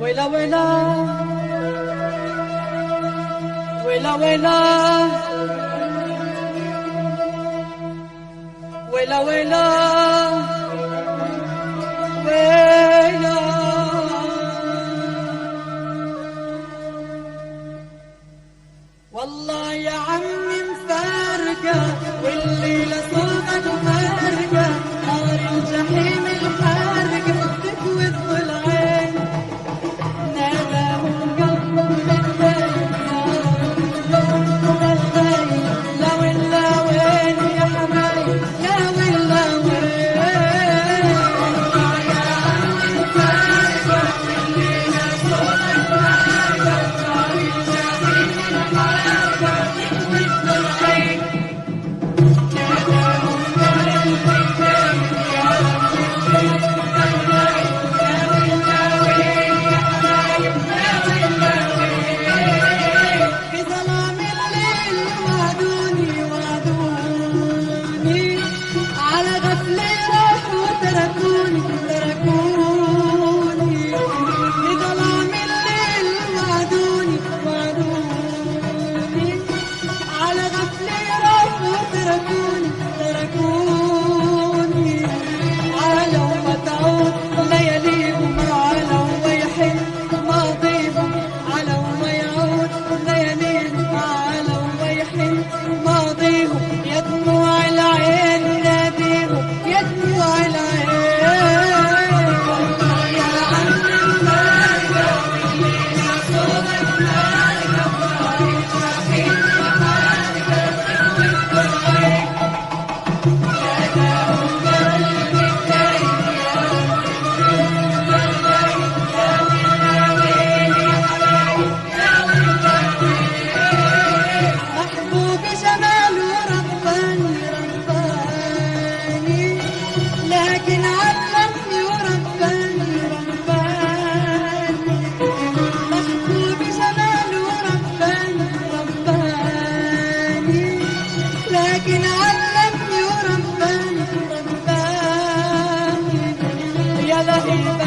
ويلا ويلا ويلا ويلا ويلا ويلا ويلا والله يا عمي مفارقة والليلة صوتك مفارقة نار الجحيم الحارقة بتكوي الضلعين ناداهم قلبهم بالليل لا ولا وين يا حبايب لا ولا وين يا عمي مفارقة والليلة صوتك مفارقة نار الجحيم الحارقة بتكوي الضلعين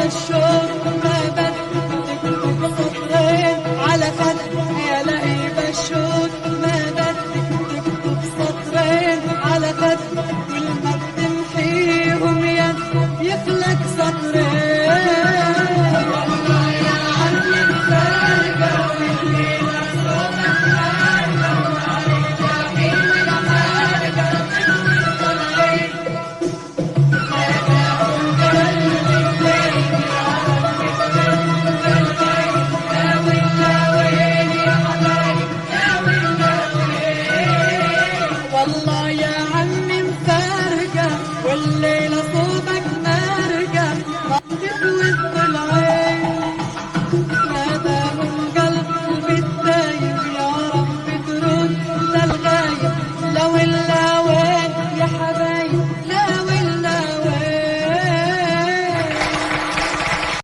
الشوق ما بدك تكتب سطرين على خدك يا لهيب الشوق ما بدك تكتب سطرين على خدك كل ما بتمحيهم يد يخلق سطرين والله يا عمي مفارقة والليلة صوتك حارقة ونار الجحيم الحارقة بتكوي الضلعين والله يا